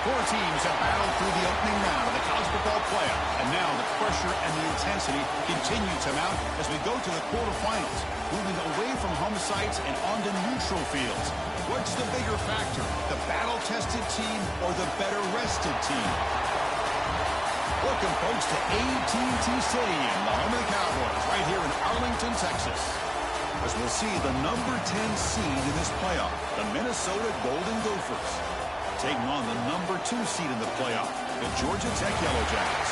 Four teams have battled through the opening round of the college football playoff, and now the pressure and the intensity continue to mount as we go to the quarterfinals, moving away from home sites and onto neutral fields. What's the bigger factor, the battle-tested team or the better-rested team? Welcome, folks, to AT&T Stadium, the home of the Cowboys, right here in Arlington, Texas. As we'll see the number 10 seed in this playoff, the Minnesota Golden Gophers, taking on the number 2 seed in the playoff, the Georgia Tech Yellow Jackets.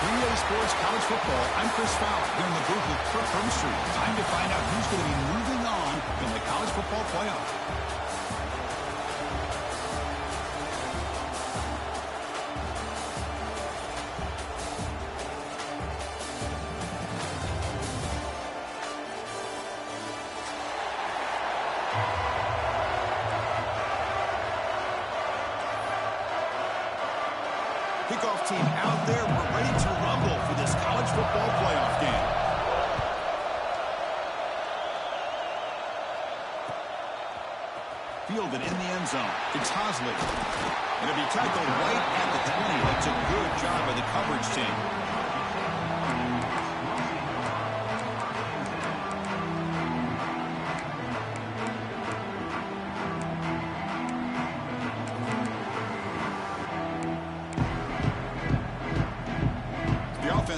3A Sports College Football, I'm Chris Fowler, here in the booth with Kirk Hermstreet. Time to find out who's going to be moving on in the college football playoff. Kickoff team out there. We're ready to rumble for this college football playoff game. Fielded in the end zone. It's Hosley. It'll be tackled right at the 20. That's a good job by the coverage team.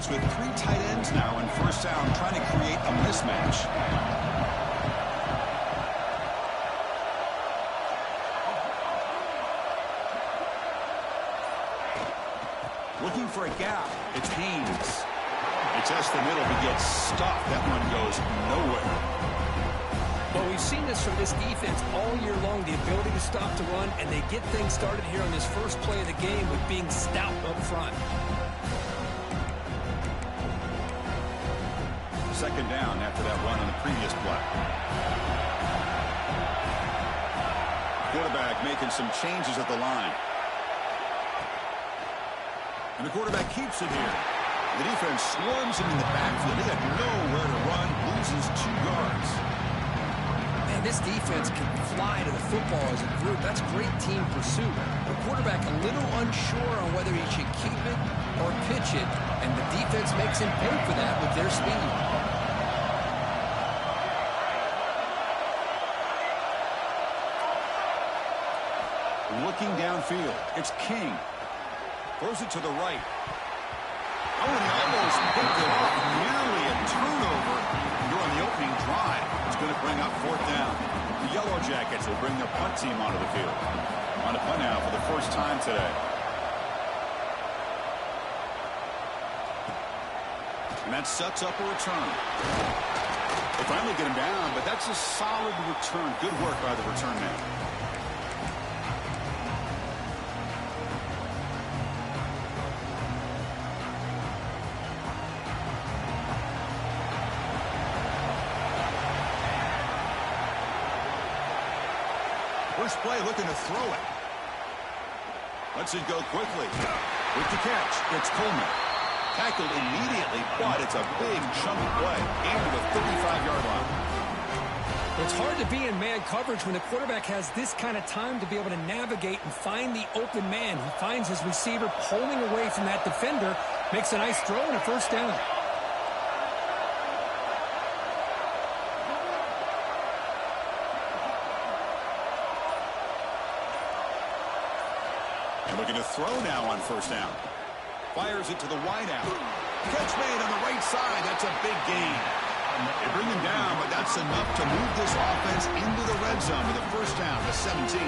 With 3 tight ends now in first down, trying to create a mismatch. Looking for a gap. It's Haynes. They test the middle, but gets stuffed. That one goes nowhere. Well, we've seen this from this defense all year long, the ability to stop the run, and they get things started here on this first play of the game with being stout up front. Second down after that run on the previous play. Quarterback making some changes at the line. And the quarterback keeps it here. The defense swarms him in the backfield. They have nowhere to run, loses 2 yards. Man, this defense can fly to the football as a group. That's great team pursuit. The quarterback a little unsure on whether he should keep it or pitch it, and the defense makes him pay for that with their speed. Looking downfield, it's King. Throws it to the right. Oh, and he almost picked it off. Nearly a turnover during the opening drive. It's going to bring up 4th down. The Yellow Jackets will bring their punt team onto the field. On a punt now for the first time today. And that sets up a return. They finally get him down, but that's a solid return. Good work by the return man. First play looking to throw it. Lets it go quickly. With the catch, it's Coleman. Tackled immediately, but it's a big chunk play. Into the 35-yard line. It's hard to be in man coverage when the quarterback has this kind of time to be able to navigate and find the open man. He finds his receiver pulling away from that defender, makes a nice throw and a first down. Looking to throw now on first down. Fires it to the wideout. Catch made on the right side. That's a big gain. They bring him down, but that's enough to move this offense into the red zone with a first down to 17.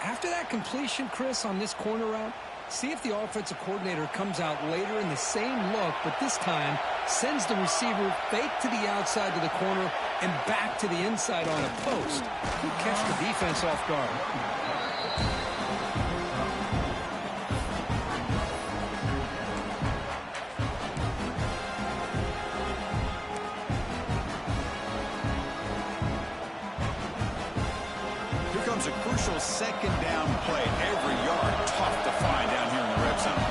After that completion, Chris, on this corner route, see if the offensive coordinator comes out later in the same look, but this time sends the receiver fake to the outside to the corner and back to the inside on a post. Could catch the defense off guard. A crucial second down play. Every yard tough to find down here in the red zone.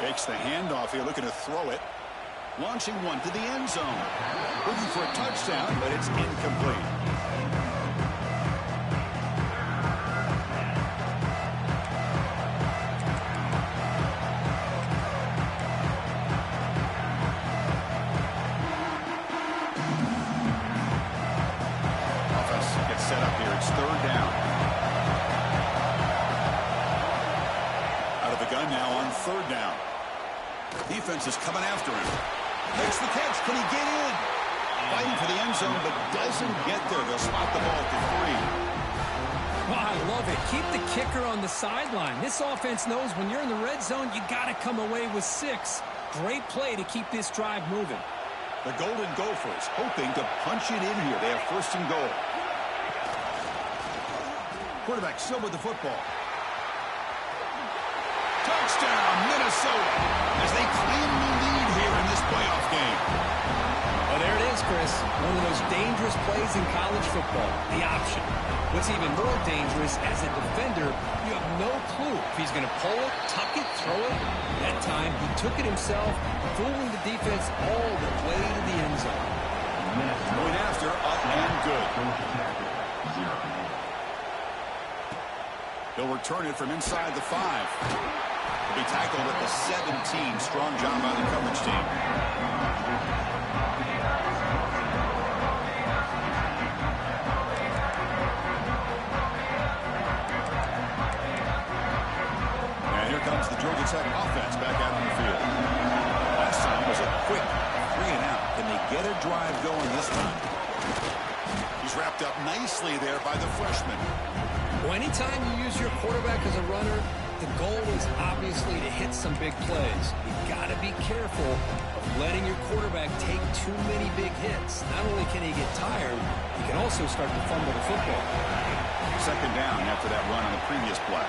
Takes the handoff here, looking to throw it. Launching one to the end zone. Looking for a touchdown, but it's incomplete. Offense gets set up here. It's third down. Out of the gun now on third down. Defense is coming after him. Makes the catch. Can he get in? Fighting for the end zone, but doesn't get there. They'll spot the ball to 3. Well, I love it. Keep the kicker on the sideline. This offense knows when you're in the red zone, you got to come away with 6. Great play to keep this drive moving. The Golden Gophers hoping to punch it in here. They have first and goal. Quarterback still with the football. Touchdown, Minnesota, as they claim the lead here in this playoff game. Oh, there it is, Chris. One of those dangerous plays in college football, the option. What's even more dangerous, as a defender, you have no clue if he's going to pull it, tuck it, throw it. That time, he took it himself, fooling the defense all the way to the end zone. Going after, up and good. He'll return it from inside the 5. He'll be tackled at the 17. Strong job by the coverage team. And here comes the Georgia Tech offense back out on the field. Last time was a quick 3 and out. Can they get a drive going this time? He's wrapped up nicely there by the freshman. Well, anytime you use your quarterback as a runner, the goal is obviously to hit some big plays. You've got to be careful of letting your quarterback take too many big hits. Not only can he get tired, he can also start to fumble the football. Second down after that run on the previous play.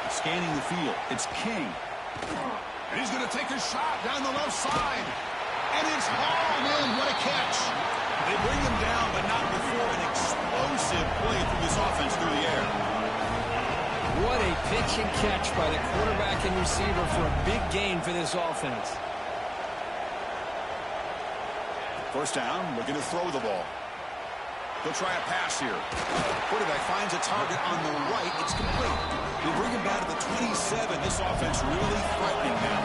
Scanning the field, it's King. And he's going to take a shot down the left side. And it's hauled in. What a catch. They bring him down, but not before an explosive play from this offense through the air. What a pitch and catch by the quarterback and receiver for a big gain for this offense. First down, looking to throw the ball. He'll try a pass here. Quarterback finds a target on the right. It's complete. They bring him down to the 27. This offense really threatening them.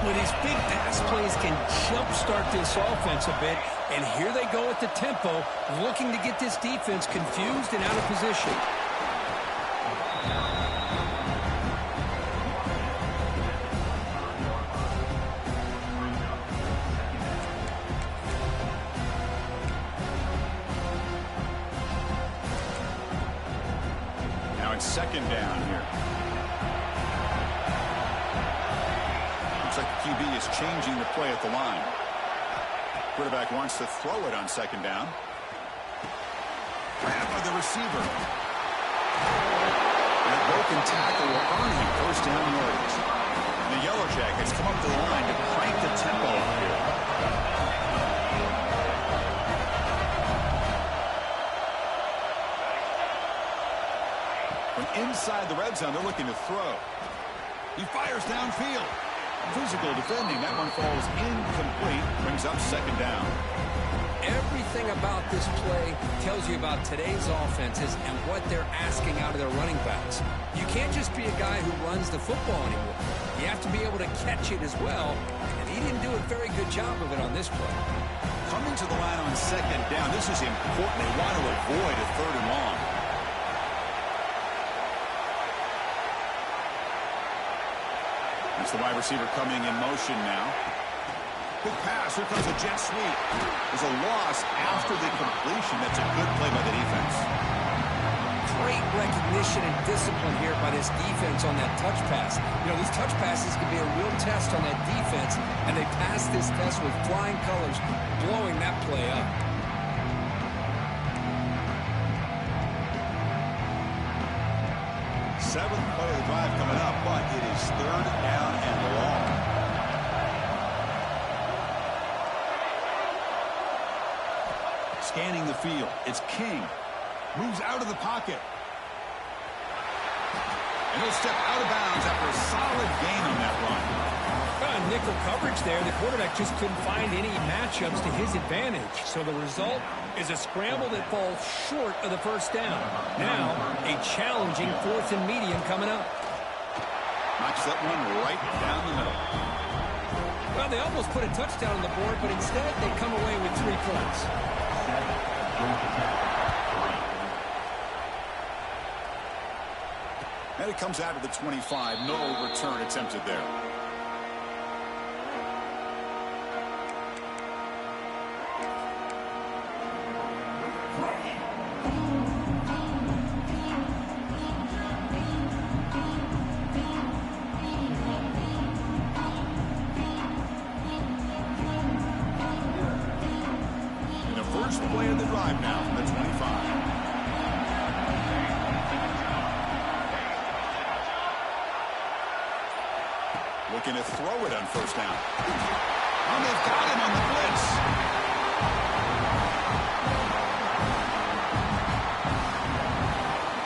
Well, these big pass plays can jumpstart this offense a bit, and here they go at the tempo, looking to get this defense confused and out of position. Now it's second down here. Looks like the QB is changing the play at the line. Quarterback wants to throw it on second down. Grabbed by the receiver. That broken tackle will earn him first down yards. The Yellow Jackets come up to the line to crank the tempo up here. From inside the red zone, they're looking to throw. He fires downfield. Physical defending. That one falls incomplete. Brings up second down. Everything about this play tells you about today's offenses and what they're asking out of their running backs. You can't just be a guy who runs the football anymore. You have to be able to catch it as well, and he didn't do a very good job of it on this play. Coming to the line on second down, this is important. They want to avoid a third and long. That's the wide receiver coming in motion now. Quick pass. Here comes a jet sweep. There's a loss after the completion. That's a good play by the defense. Great recognition and discipline here by this defense on that touch pass. You know, these touch passes can be a real test on that defense, and they passed this test with flying colors, blowing that play up. Seventh play of the drive coming up, but it is third down and long. Scanning the field. It's King. Moves out of the pocket. And he'll step out of bounds after a solid gain on that run. Nickel coverage there. The quarterback just couldn't find any matchups to his advantage. So the result is a scramble that falls short of the first down. Now, a challenging 4th and medium coming up. Knocks that one right down the middle. Well, they almost put a touchdown on the board, but instead they come away with 3 points. And it comes out of the 25. No return attempted there. Play of the drive now from the 25. Looking to throw it on first down. And they've got him on the blitz.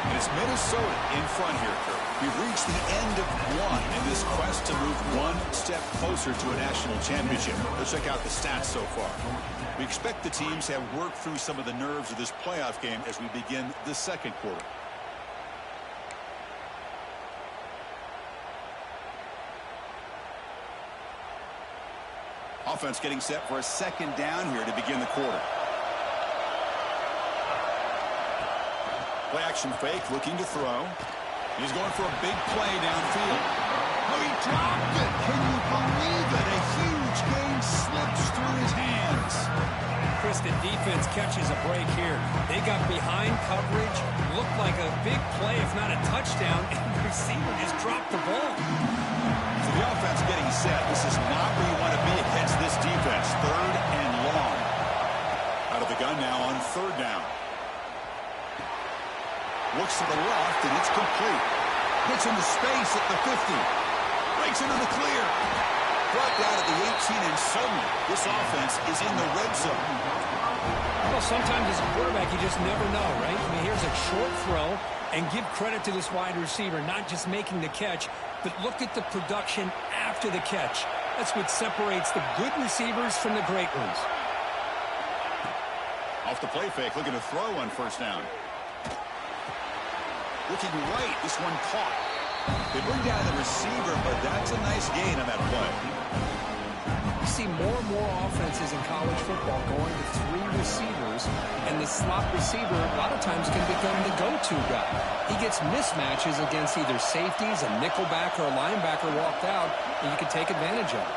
And it's Minnesota in front here, Kurt. We've reached the end of one in this quest to move one step closer to a national championship. Let's check out the stats so far. We expect the teams to have worked through some of the nerves of this playoff game as we begin the second quarter. Offense getting set for a second down here to begin the quarter. Play action fake, looking to throw. He's going for a big play downfield. Oh, he dropped it. Can you believe it? A huge gain slips through his hands. Chris, the defense catches a break here. They got behind coverage, looked like a big play, if not a touchdown, and the receiver just dropped the ball. So the offense getting set. This is not where you want to be against this defense. 3rd and long. Out of the gun now on 3rd down. Looks to the left, and it's complete. Hits into space at the 50. Breaks into the clear. Brought down at the 18, and suddenly this offense is in the red zone. Well, sometimes as a quarterback, you just never know, right? I mean, here's a short throw, and give credit to this wide receiver, not just making the catch, but look at the production after the catch. That's what separates the good receivers from the great ones. Off the play fake, looking to throw on first down. Looking right, this one caught. They bring down the receiver, but that's a nice gain on that play. You see more and more offenses in college football going to 3 receivers, and the slot receiver a lot of times can become the go-to guy. He gets mismatches against either safeties, a nickelback, or a linebacker walked out, and you can take advantage of it.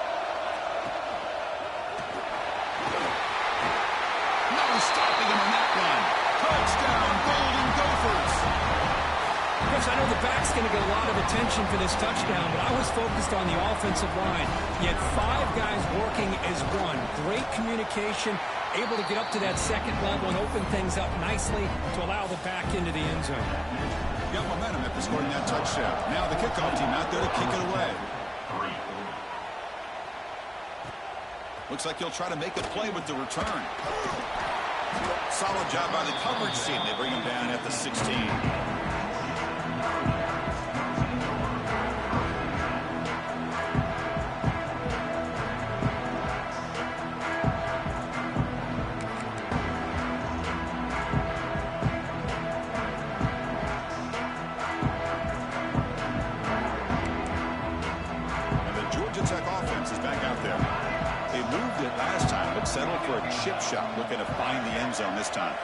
No stopping him on that one. Touchdown, Golden Gophers. Chris, I know the back's going to get a lot of attention for this touchdown, but I was focused on the offensive line. You had 5 guys working as one. Great communication, able to get up to that second level and open things up nicely to allow the back into the end zone. Got momentum after scoring that touchdown. Now the kickoff team out there to kick it away. Looks like he'll try to make a play with the return. Solid job by the coverage team. They bring him down at the 16. Settled for a chip shot, looking to find the end zone this time.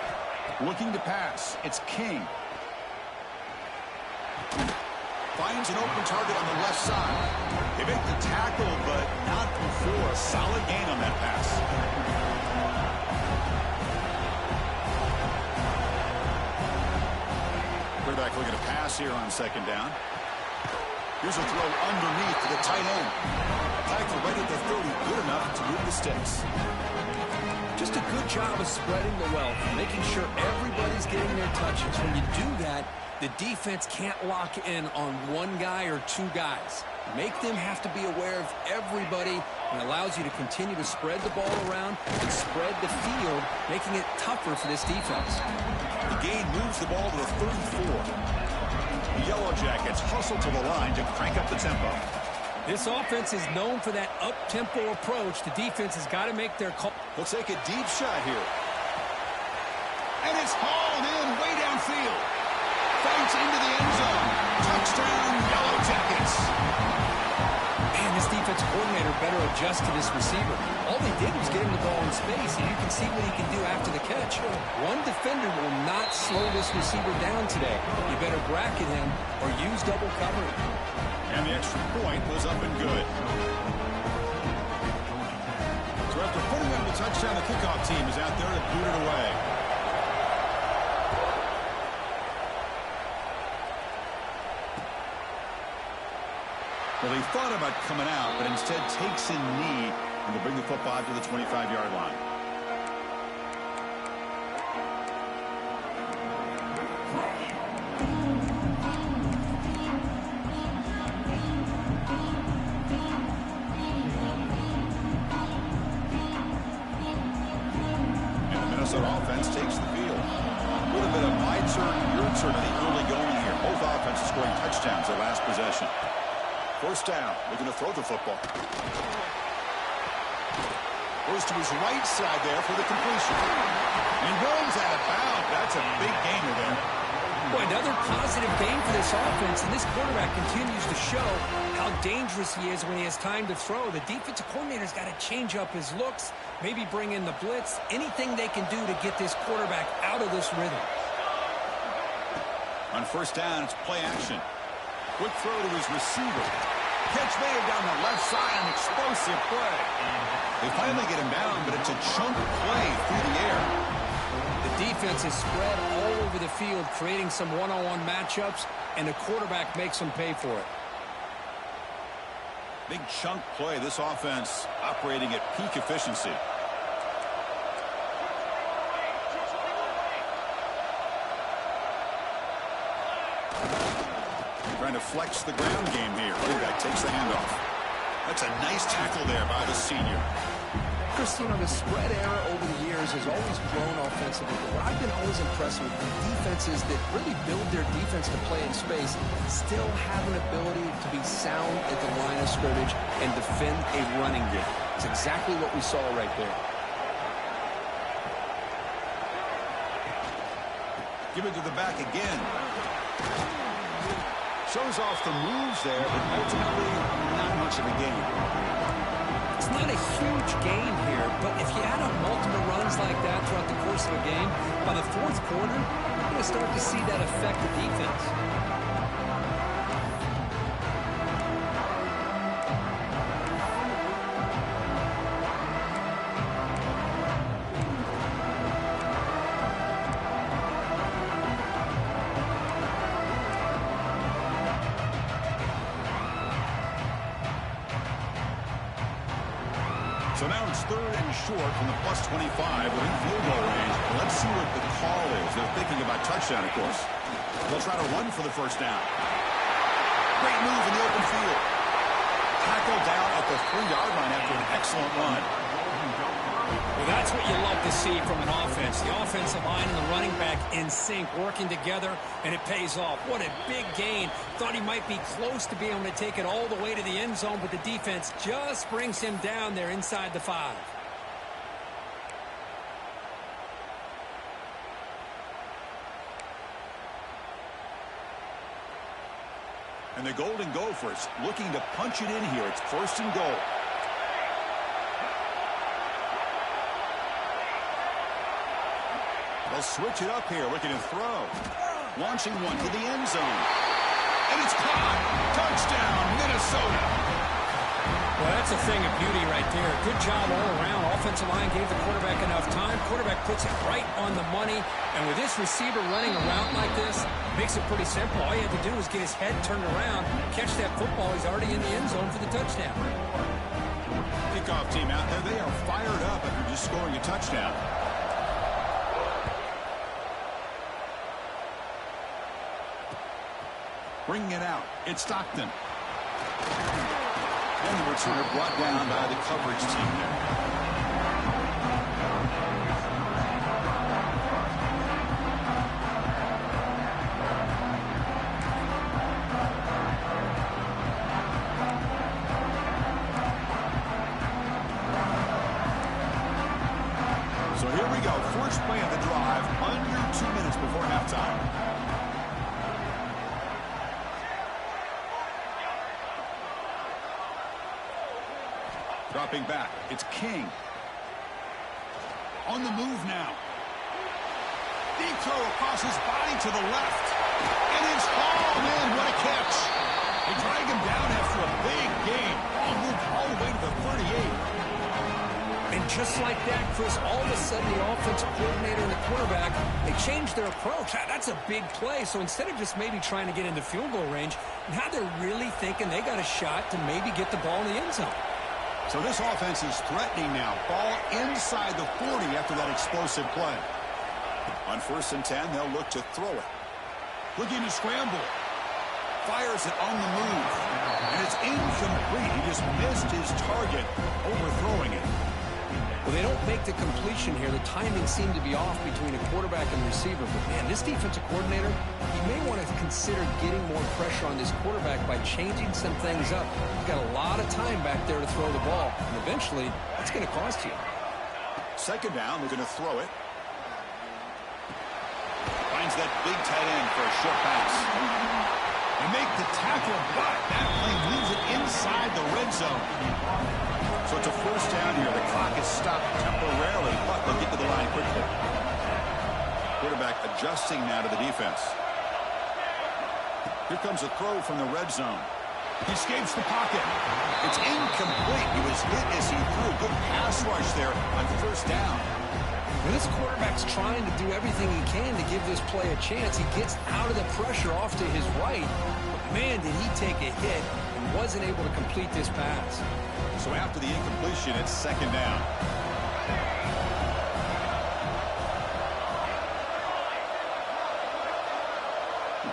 Looking to pass, it's King. Finds an open target on the left side. They make the tackle, but not before. A solid gain on that pass. Quarterback looking to pass here on second down. Here's a throw underneath to the tight end. Tackle right at the 30, good enough to move the sticks. Just a good job of spreading the wealth, making sure everybody's getting their touches. When you do that, the defense can't lock in on 1 guy or 2 guys. Make them have to be aware of everybody, and allows you to continue to spread the ball around and spread the field, making it tougher for this defense. The gain moves the ball to the 34. Yellow Jackets hustle to the line to crank up the tempo. This offense is known for that up-tempo approach. The defense has got to make their call. They'll take a deep shot here. And it's hauled in way downfield. Fights into the end zone. Touchdown, Yellow Jackets. Man, this defense coordinator better adjust to this receiver. All they did was get him the ball in space, and you can see what he can do after the catch. One defender will not slow this receiver down today. You better bracket him or use double coverage. And the extra point was up and good. So after putting up the touchdown, the kickoff team is out there to boot it away. Well, he thought about coming out, but instead takes in knee and will bring the football to the 25-yard line. And the Minnesota offense takes the field. A little bit of my turn, your turn in the early going here. Both offenses scoring touchdowns their last possession. First down, looking to throw the football. Goes to his right side there for the completion. And goes out of bounds. That's a big gainer there. Boy, another positive game for this offense, and this quarterback continues to show how dangerous he is when he has time to throw. The defensive coordinator's got to change up his looks, maybe bring in the blitz, anything they can do to get this quarterback out of this rhythm. On first down, it's play action. Quick throw to his receiver. Catch made down the left side, an explosive play. They finally get him down, but it's a chunk play through the air. The defense is spread all over the field, creating some one-on-one matchups, and the quarterback makes them pay for it. Big chunk play. This offense operating at peak efficiency. Trying to flex the ground game here. Quarterback takes the handoff. That's a nice tackle there by the senior. Christine, the spread era over the years has always grown offensively. But what I've been always impressed with the defenses that really build their defense to play in space still have an ability to be sound at the line of scrimmage and defend a running game. It's exactly what we saw right there. Give it to the back again. Shows off the moves there, but ultimately not much of a gain. It's not a huge gain here, but if you add up multiple runs like that throughout the course of a game, by the fourth quarter, you're going to start to see that affect the defense. So now it's third and short from the +25 within field goal range. Let's see what the call is. They're thinking about touchdown, of course. They'll try to run for the first down. Great move in the open field. Tackled down at the 3-yard line after an excellent run. Well, that's what you love to see from an offense. The offensive line and the running back in sync, working together, and it pays off. What a big gain. Thought he might be close to being able to take it all the way to the end zone, but the defense just brings him down there inside the 5. And the Golden Gophers looking to punch it in here. It's first and goal. They'll switch it up here, looking to throw. Launching one to the end zone. And it's caught. Touchdown, Minnesota. Well, that's a thing of beauty right there. Good job all around. Offensive line gave the quarterback enough time. Quarterback puts it right on the money. And with this receiver running a route like this, makes it pretty simple. All you have to do is get his head turned around, catch that football. He's already in the end zone for the touchdown. Kickoff team out there, they are fired up after just scoring a touchdown. Bringing it out, it's Stockton. And the returner brought down by the coverage team there. we go. First play of the drive, under 2 minutes before halftime. Dropping back, it's King. On the move now. Deep throw across his body to the left. And it's, oh man, what a catch. They drag him down after a big gain. Ball moved all the way to the 38. And just like that, Chris, all of a sudden the offensive coordinator and the quarterback, they changed their approach. That's a big play. So instead of just maybe trying to get into field goal range, now they're really thinking they got a shot to maybe get the ball in the end zone. So this offense is threatening now. Ball inside the 40 after that explosive play. On 1st and 10, they'll look to throw it. Looking to scramble. Fires it on the move. And it's incomplete. He just missed his target, overthrowing it. Well, they don't make the completion here. The timing seemed to be off between a quarterback and receiver. But, man, this defensive coordinator, he may want to consider getting more pressure on this quarterback by changing some things up. He's got a lot of time back there to throw the ball. And eventually, it's going to cost you. Second down, they're going to throw it. Finds that big tight end for a short pass. They make the tackle, but that play leaves it inside the red zone. So it's a first down here. The clock is stopped temporarily, but they'll get to the line quickly. Quarterback adjusting now to the defense. Here comes a throw from the red zone. He escapes the pocket. It's incomplete. He was hit as he threw. Good pass rush there on first down. Well, this quarterback's trying to do everything he can to give this play a chance. He gets out of the pressure off to his right. But, man, did he take a hit and wasn't able to complete this pass. So after the incompletion, it's second down.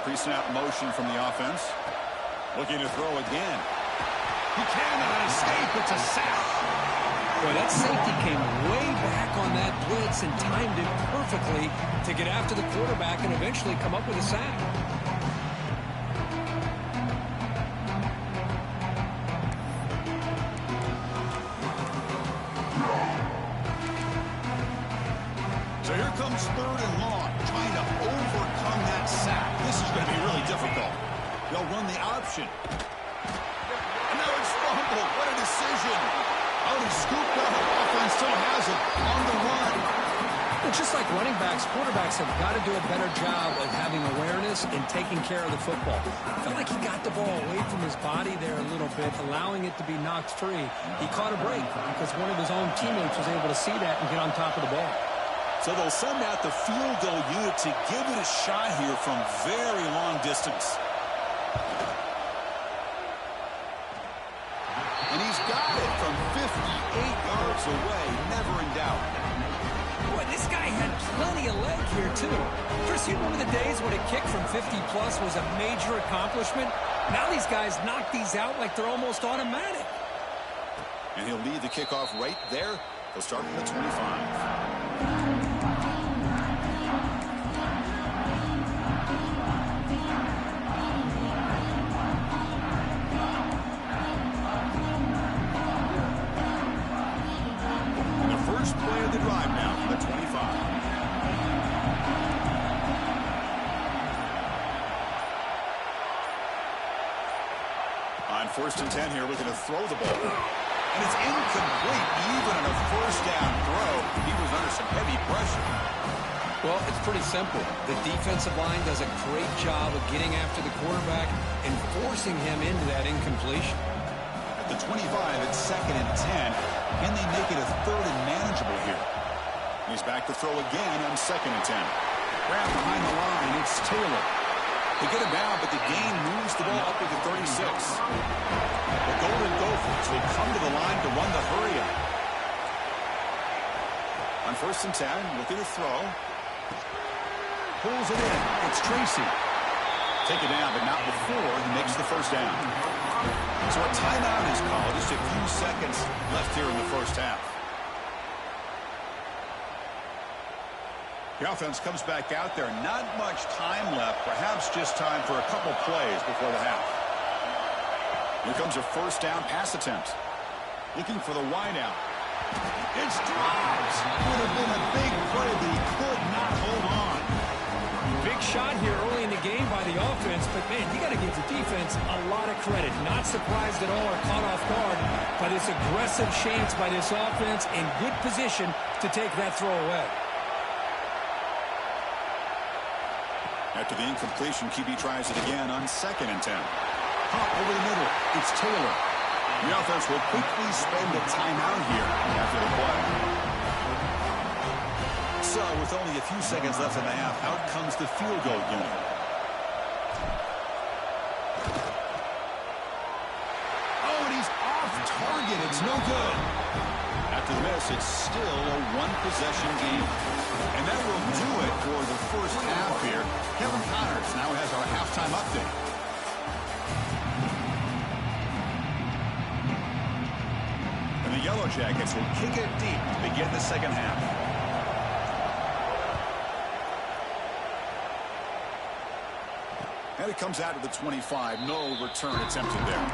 Pre-snap motion from the offense. Looking to throw again. He cannot escape. It's a sack. Boy, that safety came way back on that blitz and timed it perfectly to get after the quarterback and eventually come up with a sack. So here comes third and long, trying to overcome that sack. This is going to be really difficult. They'll run the option. And now it's fumbled. What a decision. Oh, he scooped up. Offense still has it on the run. Well, just like running backs, quarterbacks have got to do a better job of having awareness and taking care of the football. I felt like he got the ball away from his body there a little bit, allowing it to be knocked free. He caught a break because one of his own teammates was able to see that and get on top of the ball. So they'll send out the field goal unit to give it a shot here from very long distance. And he's got it from 58 yards away, never in doubt. Boy, this guy had plenty of leg here, too. Chris, you remember the days when a kick from 50-plus was a major accomplishment? Now these guys knock these out like they're almost automatic. And he'll lead the kickoff right there. They'll start from the 25. Play of the drive now from the 25. On 1st and 10 here, looking to throw the ball. And it's incomplete. Even on a first down throw, he was under some heavy pressure. Well, it's pretty simple. The defensive line does a great job of getting after the quarterback and forcing him into that incompletion. At the 25, it's 2nd and 10. Can they make it a 3rd and manageable here? He's back to throw again on 2nd and 10. Grab behind the line, it's Taylor. They get him down, but the gain moves the ball up to the 36. The Golden Gophers will come to the line to run the hurry up. On 1st and 10, looking to throw. Pulls it in. It's Tracy. Take it down, but not before he makes the first down. So a timeout is called. Just a few seconds left here in the first half. The offense comes back out there. Not much time left. Perhaps just time for a couple plays before the half. Here comes a first down pass attempt. Looking for the wideout. It's dropped. Would have been a big play, but he could not hold on. Big shot here early in the game by the offense, but, man, you got to give the defense a lot of credit. Not surprised at all or caught off guard by this aggressive chance by this offense in good position to take that throw away. After the incompletion, QB tries it again on 2nd and 10. Hop over the middle. It's Taylor. The offense will quickly spend a timeout here after the play. So, with only a few seconds left in the half, out comes the field goal unit. Oh, and he's off target. It's no good. After the miss, it's still a one-possession game. And that will do it for the first half here. Kevin Connors now has our halftime update. And the Yellow Jackets will kick it deep to begin the second half. And it comes out of the 25. No return attempted there.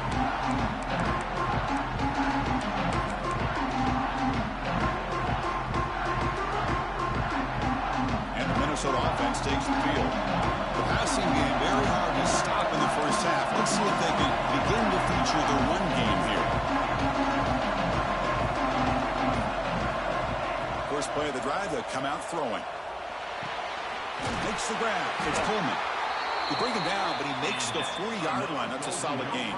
Minnesota offense takes the field. The passing game very hard to stop in the first half. Let's see if they can begin to feature the run game here. First play of the drive, they'll come out throwing. Makes the grab. It's Coleman. You bring him down, but he makes the 40-yard line. That's a solid game.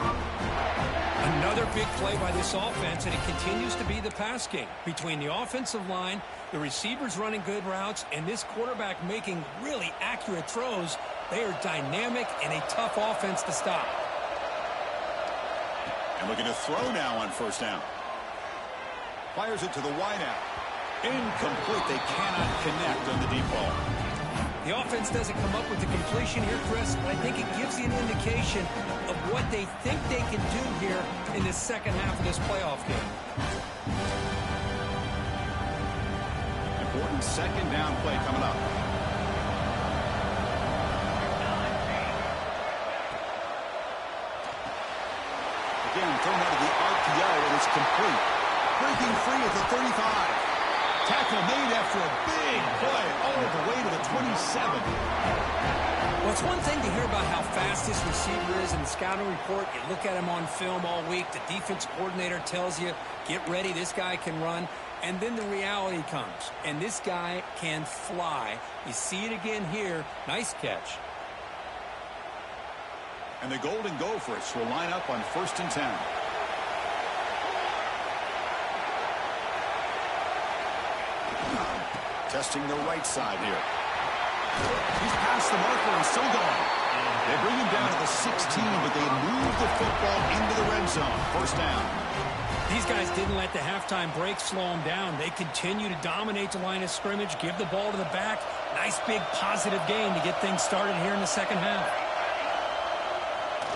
Another big play by this offense, and it continues to be the pass game. Between the offensive line, the receivers running good routes, and this quarterback making really accurate throws, they are dynamic and a tough offense to stop. And looking to throw now on first down. Fires it to the wideout. Incomplete. They cannot connect on the deep ball. The offense doesn't come up with the completion here, Chris, but I think it gives you an indication of what they think they can do here in the second half of this playoff game. Important second down play coming up. Again, thrown out of the RPO, and it's complete. Breaking free at the 35. Tackle made after a big play all the way to the 27. Well, it's one thing to hear about how fast this receiver is in the scouting report. You look at him on film all week. The defense coordinator tells you, get ready, this guy can run. And then the reality comes, and this guy can fly. You see it again here. Nice catch. And the Golden Gophers will line up on 1st and 10. Testing the right side here. He's past the marker and still going. They bring him down to the 16, but they move the football into the red zone. First down. These guys didn't let the halftime break slow them down. They continue to dominate the line of scrimmage, give the ball to the back. Nice big positive gain to get things started here in the second half.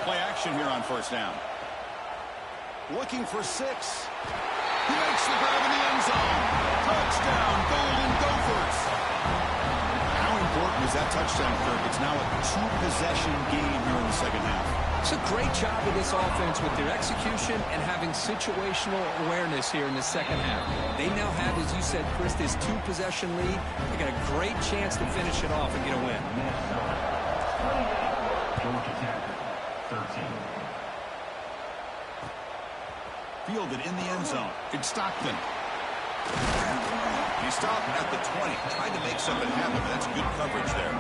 Play action here on first down. Looking for 6. He makes the grab in the end zone. Touchdown, Golden Gophers. How important is that touchdown, Kirk? It's now a 2-possession game here in the second half. It's a great job of this offense with their execution and having situational awareness here in the second half. They now have, as you said, Chris, this 2-possession lead. They got a great chance to finish it off and get a win. Fielded in the end zone. It's Stockton. He stopped at the 20, trying to make something happen. That's good coverage there.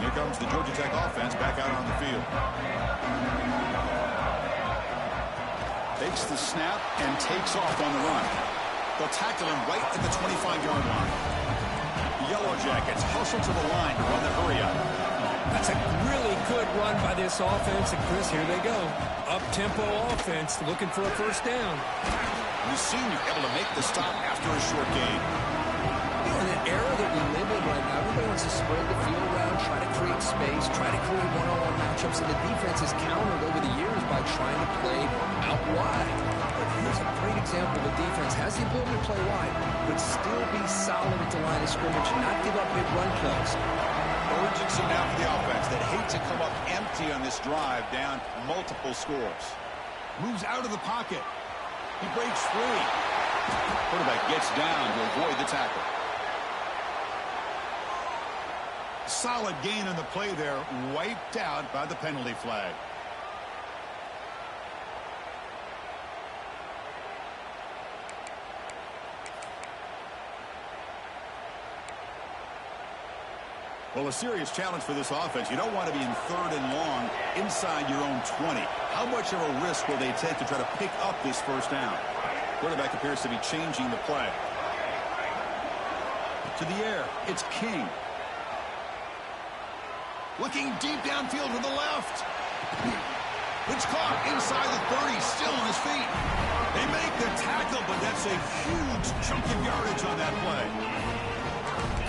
Here comes the Georgia Tech offense back out on the field. Takes the snap and takes off on the run. They'll tackle him right at the 25-yard line. Yellow Jackets hustle to the line to run the hurry up. That's a really good run by this offense. And, Chris, here they go. Up-tempo offense looking for a first down. The senior able to make the stop after a short gain. You know, in an era that we live in right now, everybody wants to spread the field around, try to create space, try to create one-on-one matchups, and the defense has countered over the years by trying to play out wide. But here's a great example of a defense has the ability to play wide, but still be solid at the line of scrimmage and not give up big run plays. Urgency now for the offense. They'd hate to come up empty on this drive, down multiple scores. Moves out of the pocket. He breaks free. Quarterback gets down to avoid the tackle. Solid gain on the play there, wiped out by the penalty flag. Well, a serious challenge for this offense. You don't want to be in 3rd and long inside your own 20. How much of a risk will they take to try to pick up this first down? Quarterback appears to be changing the play. To the air, it's King. Looking deep downfield to the left. It's caught inside the 30, still on his feet. They make the tackle, but that's a huge chunk of yardage on that play.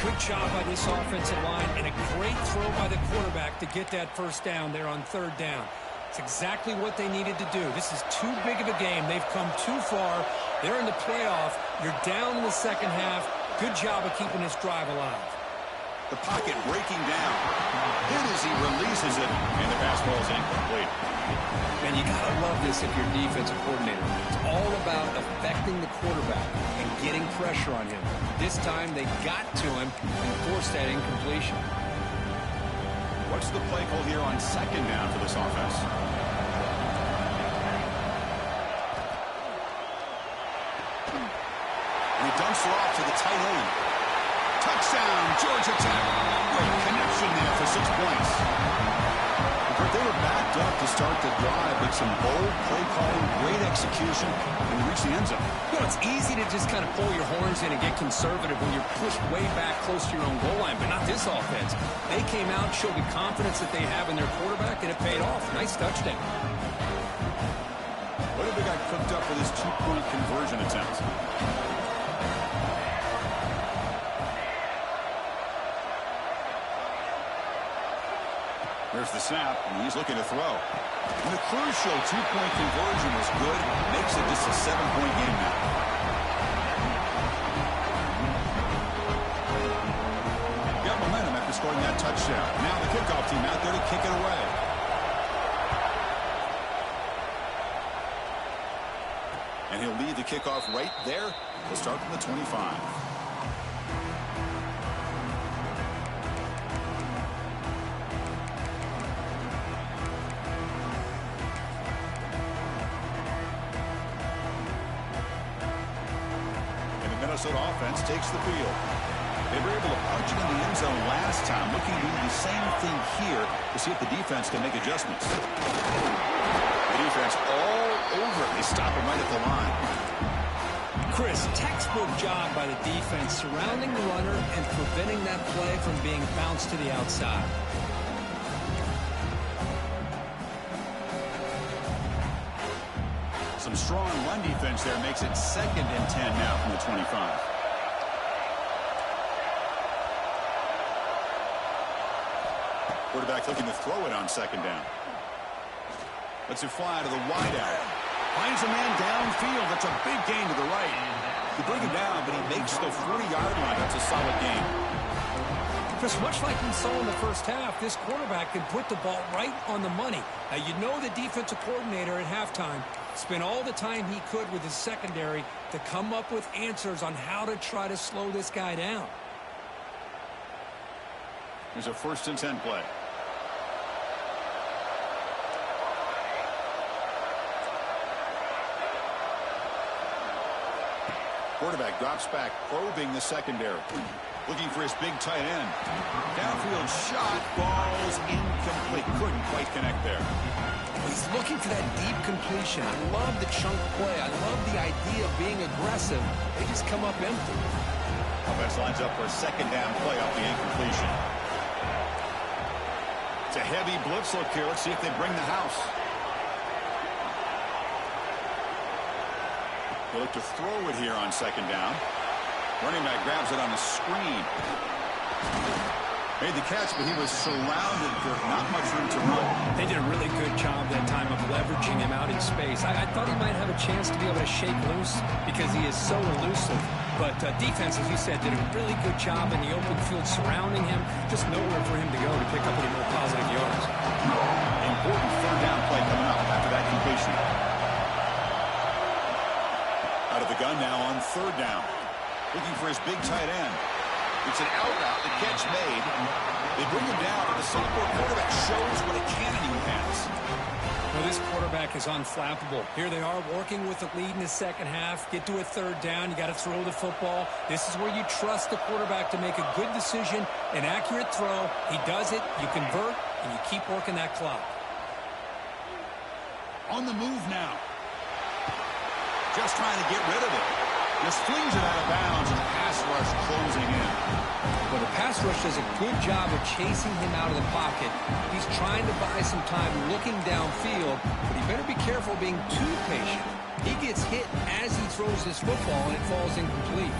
Good job by this offensive line and a great throw by the quarterback to get that first down there on 3rd down. It's exactly what they needed to do. This is too big of a game. They've come too far. They're in the playoff. You're down in the second half. Good job of keeping this drive alive. The pocket breaking down. Hit as he releases it, and the pass ball is incomplete. Man, you got to love this if you're a defensive coordinator. It's all about affecting the quarterback and getting pressure on him. This time they got to him and forced that incompletion. What's the play call here on 2nd down for this offense? And he dumps it off to the tight end. Touchdown, Georgia Tech. Great connection there for 6 points. They were backed up to start the drive, but some bold play calling, great execution, and reach the end zone. You know, it's easy to just kind of pull your horns in and get conservative when you're pushed way back close to your own goal line, but not this offense. They came out, showed the confidence that they have in their quarterback, and it paid off. Nice touchdown. What if they got cooked up for this 2-point conversion attempt? There's the snap, and he's looking to throw. And the crucial 2-point conversion was good. Makes it just a 7-point game now. Got momentum after scoring that touchdown. Now the kickoff team out there to kick it away. And he'll lead the kickoff right there. He'll start from the 25. Minnesota offense takes the field. They were able to punch it in the end zone last time, looking to do the same thing here to see if the defense can make adjustments. The defense all over it. They stop him right at the line. Chris, textbook job by the defense surrounding the runner and preventing that play from being bounced to the outside. Some strong run defense there makes it 2nd and 10 now from the 25. Quarterback looking to throw it on 2nd down. Lets it fly to the wideout. Finds a man downfield. That's a big gain to the right. They bring him down, but he makes the 40-yard line. That's a solid gain. Chris, much like we saw in the first half, this quarterback can put the ball right on the money. Now, you know the defensive coordinator at halftime spent all the time he could with his secondary to come up with answers on how to try to slow this guy down. Here's a 1st and 10 play. Quarterback drops back, probing the secondary. Looking for his big tight end. Downfield shot, ball's incomplete. Couldn't quite connect there. He's looking for that deep completion. I love the chunk play. I love the idea of being aggressive. They just come up empty. Offense lines up for a 2nd down play off the incompletion. It's a heavy blitz look here. Let's see if they bring the house. They look to throw it here on 2nd down. Running back grabs it on the screen. Made the catch, but he was surrounded for not much room to run. They did a really good job that time of leveraging him out in space. I thought he might have a chance to be able to shake loose because he is so elusive. But defense, as you said, did a really good job in the open field surrounding him. Just nowhere for him to go to pick up any more positive yards. Important third down play coming up after that completion. Out of the gun now on third down. Looking for his big tight end. It's an out route, the catch made. They bring him down, and the sophomore quarterback shows what a cannon he has. Well, this quarterback is unflappable. Here they are working with the lead in the second half. Get to a third down. You got to throw the football. This is where you trust the quarterback to make a good decision, an accurate throw. He does it, you convert, and you keep working that clock. On the move now. Just trying to get rid of it. Just flings it out of bounds, and the pass rush closing in. Well, the pass rush does a good job of chasing him out of the pocket. He's trying to buy some time looking downfield, but he better be careful being too patient. He gets hit as he throws this football, and it falls incomplete.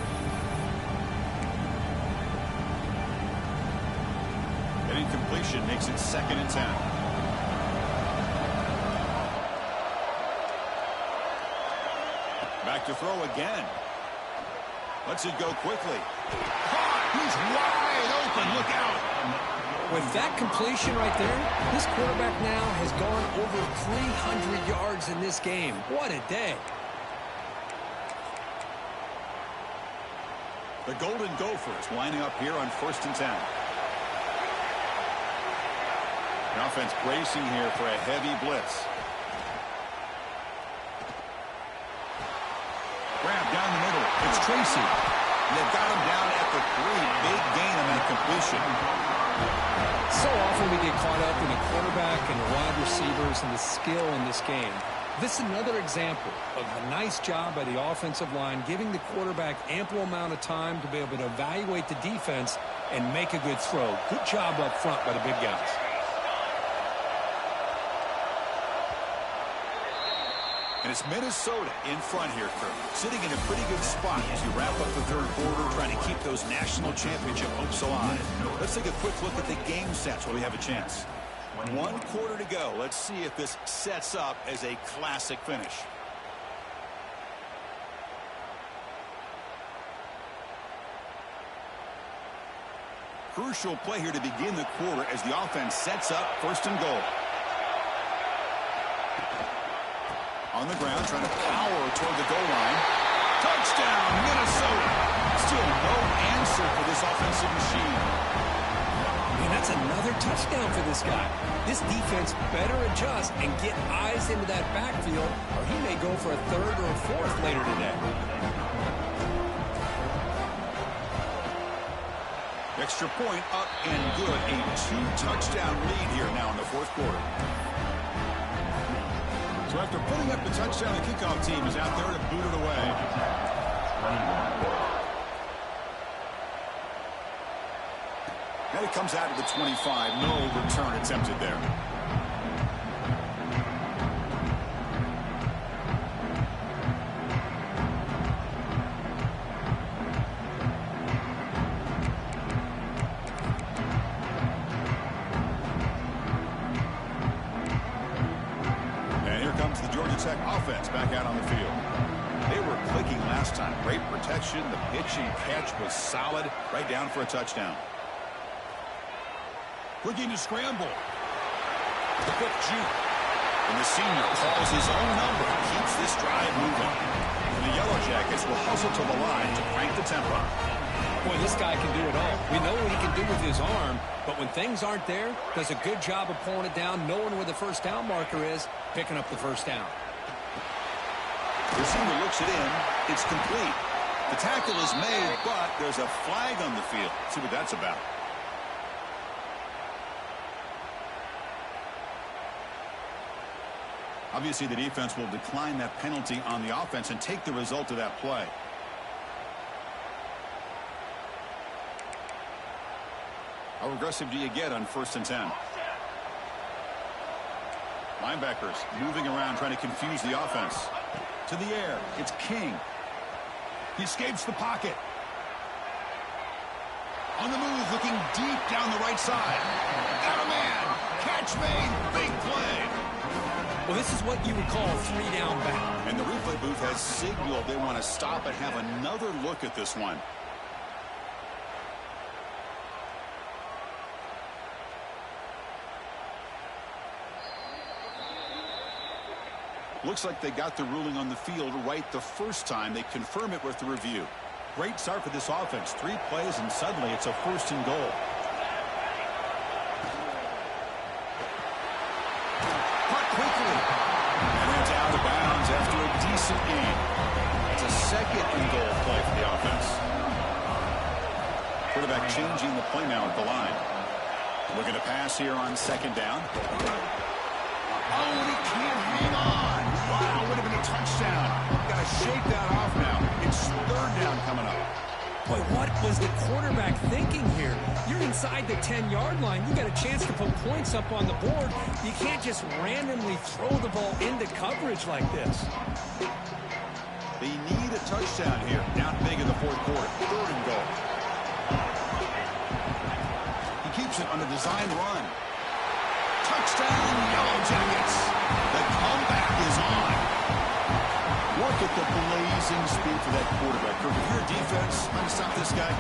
An incompletion makes it 2nd and 10. Back to throw again. Lets it go quickly. He's wide open. Look out. With that completion right there, this quarterback now has gone over 300 yards in this game. What a day. The Golden Gophers lining up here on 1st and 10. The offense bracing here for a heavy blitz. Grab down the middle. It's Tracy. They've got him down at the 3. Big gain on that completion. So often we get caught up in the quarterback and the wide receivers and the skill in this game. This is another example of a nice job by the offensive line, giving the quarterback ample amount of time to be able to evaluate the defense and make a good throw. Good job up front by the big guys. And it's Minnesota in front here, Kirk. Sitting in a pretty good spot as you wrap up the third quarter, trying to keep those national championship hopes alive. Let's take a quick look at the game stats while we have a chance. 1 quarter to go. Let's see if this sets up as a classic finish. Crucial play here to begin the quarter as the offense sets up 1st and goal. On the ground, trying to power toward the goal line. Touchdown, Minnesota. Still no answer for this offensive machine. And that's another touchdown for this guy. This defense better adjust and get eyes into that backfield, or he may go for a 3rd or a 4th later today. Extra point up and good. A 2-touchdown lead here now in the 4th quarter. So after putting up the touchdown, the kickoff team is out there to boot it away. And it comes out to the 25. No return attempted there. Tech offense back out on the field. They were clicking last time. Great protection. The pitch and catch was solid. Right down for a touchdown. Looking to scramble. The quick juke. And the senior calls his own number and keeps this drive moving. And the Yellow Jackets will hustle to the line to crank the tempo. Boy, this guy can do it all. We know what he can do with his arm, but when things aren't there, does a good job of pulling it down, knowing where the 1st down marker is, picking up the 1st down. Receiver looks it in. It's complete. The tackle is made, but there's a flag on the field. Let's see what that's about. Obviously, the defense will decline that penalty on the offense and take the result of that play. How aggressive do you get on 1st and 10? Linebackers moving around, trying to confuse the offense. To the air, it's King. He escapes the pocket. On the move, looking deep down the right side. Got a man. Catch made. Big play. Well, this is what you would call a 3-down back. And the replay booth has signaled they want to stop and have another look at this one. Looks like they got the ruling on the field right the first time. They confirm it with the review. Great start for this offense. 3 plays, and suddenly it's a 1st and goal. Caught quickly. And it's out of bounds after a decent gain. It's a 2nd and goal play for the offense. Quarterback changing the play now at the line. Looking to pass here on 2nd down. Oh, he can't hang on. Wow, would have been a touchdown. Got to shake that off now. It's 3rd down coming up. Boy, what was the quarterback thinking here? You're inside the 10-yard line. You got a chance to put points up on the board. You can't just randomly throw the ball into coverage like this. They need a touchdown here. Down big in the 4th quarter. 3rd and goal. He keeps it on a design run. Touchdown, Yellow Jackets. The comeback is on. Look at the blazing speed for that quarterback. If you're a defense trying to stop this guy,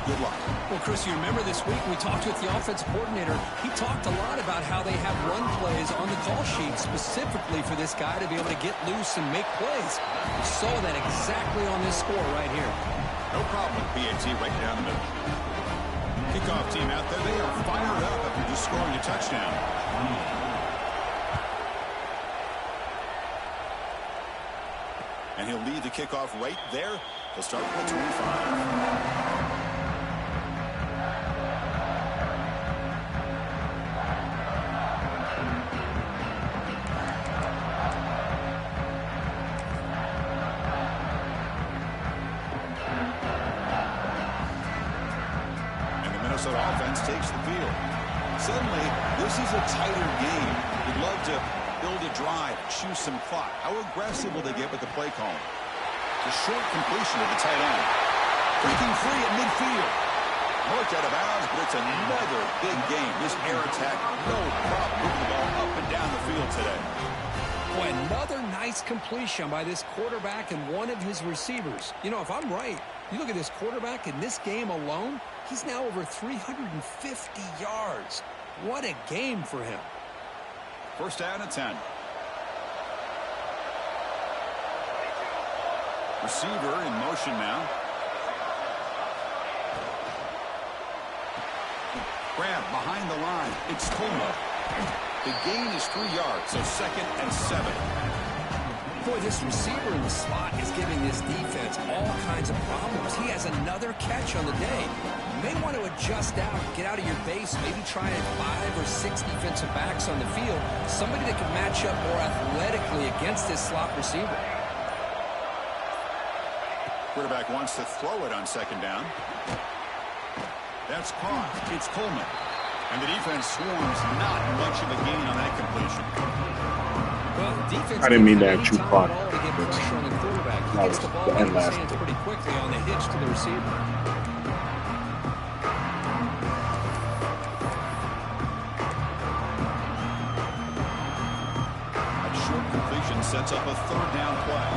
good luck. Well, Chris, you remember this week we talked with the offensive coordinator. He talked a lot about how they have run plays on the call sheet specifically for this guy to be able to get loose and make plays. We saw that exactly on this score right here. No problem with BAT right down the middle. Kickoff team out there. They are fired up after just scoring a touchdown. And he'll lead the kickoff right there. He'll start with 25. Offense takes the field. Suddenly, this is a tighter game. You'd love to build a drive, choose some clock. How aggressive will they get with the play call? It's a short completion to the tight end. Breaking free at midfield. Marked out of bounds, but it's another big game. This air attack, no problem moving the ball up and down the field today. Boy, another nice completion by this quarterback and one of his receivers. You know, if I'm right, you look at this quarterback in this game alone, he's now over 350 yards. What a game for him. 1st down and 10. Receiver in motion now. Grab behind the line. It's Toma. The gain is 3 yards, so 2nd and 7. Boy, this receiver in the slot is giving this defense all kinds of problems. He has another catch on the day. You may want to adjust out, get out of your base, maybe try 5 or 6 defensive backs on the field, somebody that can match up more athletically against this slot receiver. Quarterback wants to throw it on 2nd down. That's caught. It's Coleman. And the defense swarms not much of a gain on that completion. Well, defense I didn't mean to actually clock. to get pressure on the quarterback. He gets the ball in his hands pretty quickly on the hitch to the receiver. That short completion sets up a 3rd down play.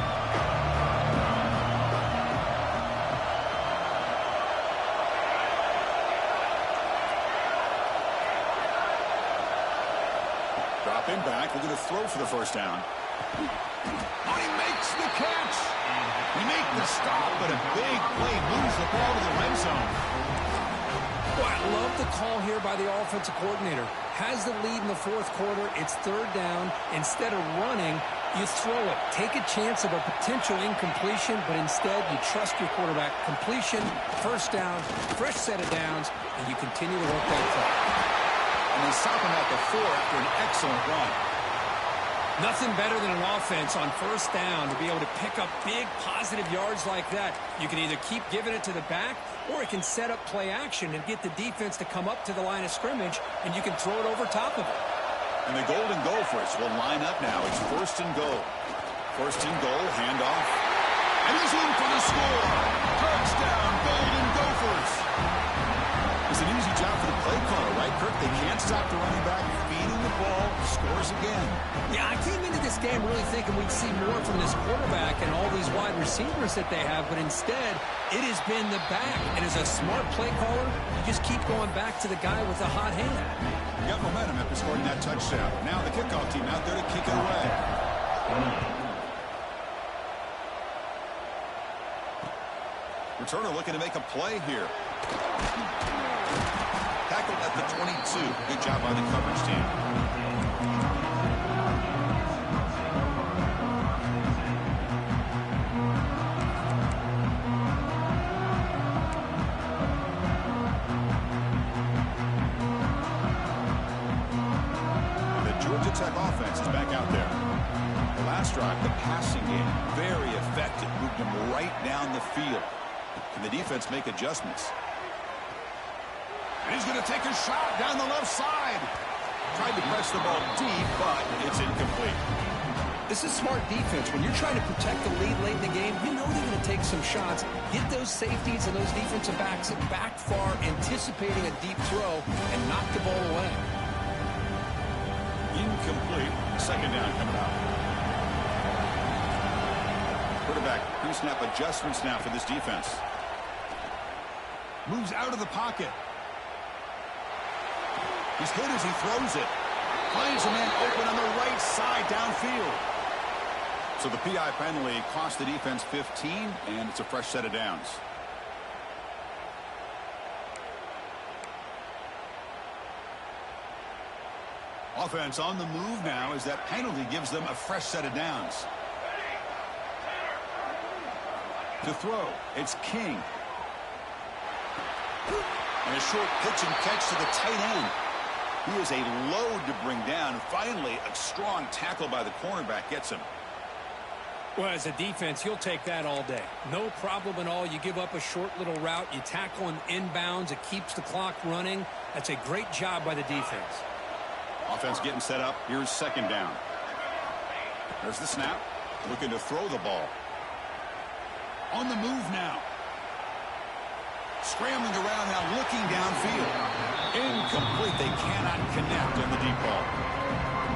Dropping back, looking to throw for the 1st down. Oh, he makes the catch. He makes the stop, but a big play moves the ball to the red zone. Boy, I love the call here by the offensive coordinator. Has the lead in the 4th quarter. It's 3rd down. Instead of running, you throw it. Take a chance of a potential incompletion, but instead you trust your quarterback. Completion, 1st down, fresh set of downs, and you continue to work that clock. And they stop him at the 4 after an excellent run. Nothing better than an offense on 1st down to be able to pick up big positive yards like that. You can either keep giving it to the back, or it can set up play action and get the defense to come up to the line of scrimmage, and you can throw it over top of it. And the Golden Gophers will line up now. It's 1st and goal. 1st and goal, handoff. And he's in for the score. Touchdown, Golden Gophers. It's an easy job for the play caller, right, Kirk? They can't stop the running back feeding the ball, scores again. Yeah, I came into this game really thinking we'd see more from this quarterback and all these wide receivers that they have, but instead, it has been the back. And as a smart play caller, you just keep going back to the guy with the hot hand. You got momentum after scoring that touchdown. Now the kickoff team out there to kick it away. Returner looking to make a play here. Tackled at the 22. Good job by the coverage team. And the Georgia Tech offense is back out there. The last drive, the passing game, very effective. Moved them right down the field. Can the defense make adjustments? And he's going to take a shot down the left side. Tried to press the ball deep, but it's incomplete. This is smart defense. When you're trying to protect the lead late in the game, you know they're going to take some shots. Get those safeties and those defensive backs back far, anticipating a deep throw, and knock the ball away. Incomplete. Second down coming up. Quarterback pre-snap adjustments now for this defense. Moves out of the pocket. He's hit as he throws it. Finds a man open on the right side downfield. So the PI penalty cost the defense 15, and it's a fresh set of downs. Offense on the move now as that penalty gives them a fresh set of downs. To throw, it's King. And a short pitch and catch to the tight end. He is a load to bring down. Finally, a strong tackle by the cornerback gets him. Well, as a defense, you'll take that all day. No problem at all. You give up a short little route. You tackle in inbounds. It keeps the clock running. That's a great job by the defense. Offense getting set up. Here's second down. There's the snap. Looking to throw the ball. On the move now. Scrambling around now, looking downfield. Incomplete. They cannot connect on the deep ball.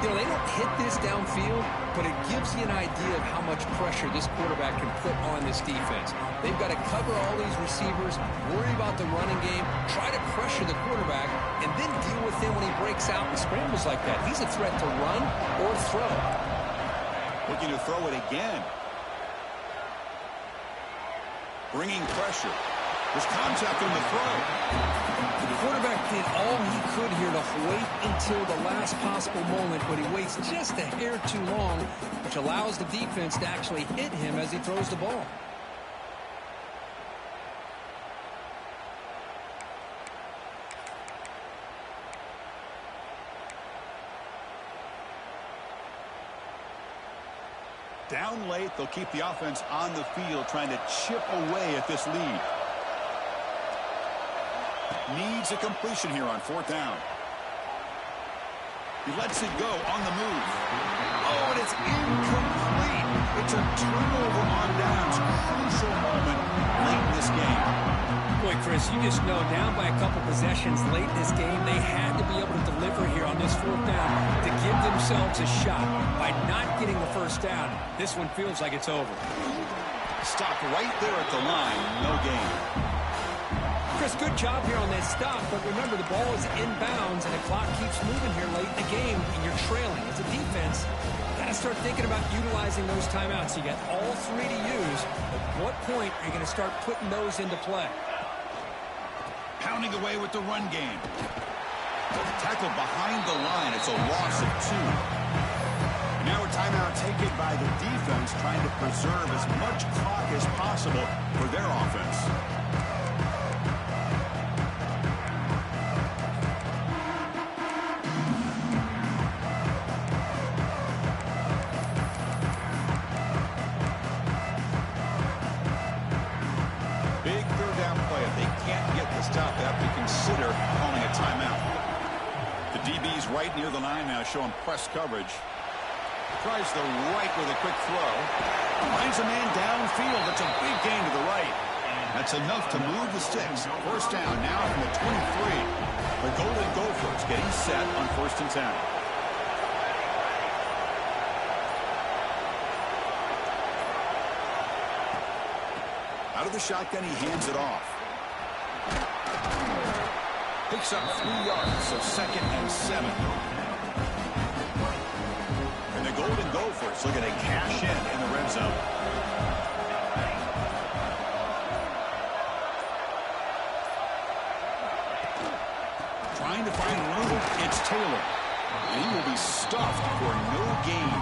You know, they don't hit this downfield, but it gives you an idea of how much pressure this quarterback can put on this defense. They've got to cover all these receivers, worry about the running game, try to pressure the quarterback, and then deal with him when he breaks out and scrambles like that. He's a threat to run or throw. Looking to throw it again. Bringing pressure. There's contact on the throw. The quarterback did all he could here to wait until the last possible moment, but he waits just a hair too long, which allows the defense to actually hit him as he throws the ball. Down late, they'll keep the offense on the field, trying to chip away at this lead. Needs a completion here on fourth down. He lets it go on the move. Oh, and it's incomplete. It's a turnover on downs. Crucial moment late in this game. Boy, Chris, you just know down by a couple possessions late in this game, they had to be able to deliver here on this fourth down to give themselves a shot. By not getting the first down, this one feels like it's over. Stopped right there at the line. No gain. Chris, good job here on that stop, but remember, the ball is inbounds, and the clock keeps moving here late in the game, and you're trailing. As a defense, got to start thinking about utilizing those timeouts. You got all three to use. At what point are you going to start putting those into play? Pounding away with the run game. Tackled behind the line. It's a loss of 2. And now a timeout taken by the defense, trying to preserve as much clock as possible for their offense. Right near the line now, showing press coverage. Tries the right with a quick throw. Finds a man downfield. It's a big gain to the right. That's enough to move the sticks. First down now from the 23. The Golden Gophers getting set on 1st and 10. Out of the shotgun, he hands it off. Picks up 3 yards, so 2nd and 7. And the Golden Gophers looking to cash in the red zone. Trying to find room, it's Taylor. And he will be stuffed for no gain.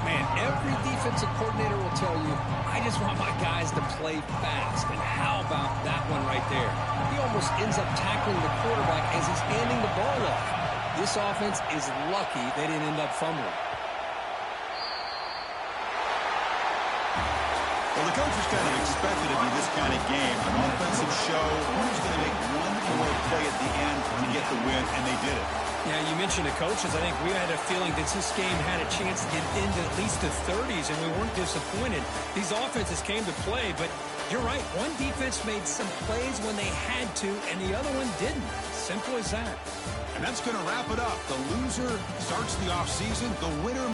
Man, every defensive coordinator will tell you, I just want my guys to play fast. And how about that one right there? He almost ends up tackling the quarterback as he's handing the ball off. This offense is lucky they didn't end up fumbling. Well, the coaches kind of expected it to be this kind of game. An offensive show. Who's going to make one more play at the end to get the win, and they did it. Yeah, you mentioned the coaches. I think we had a feeling that this game had a chance to get into at least the 30s, and we weren't disappointed. These offenses came to play, but you're right. One defense made some plays when they had to, and the other one didn't. Simple as that. And that's going to wrap it up. The loser starts the offseason. The winner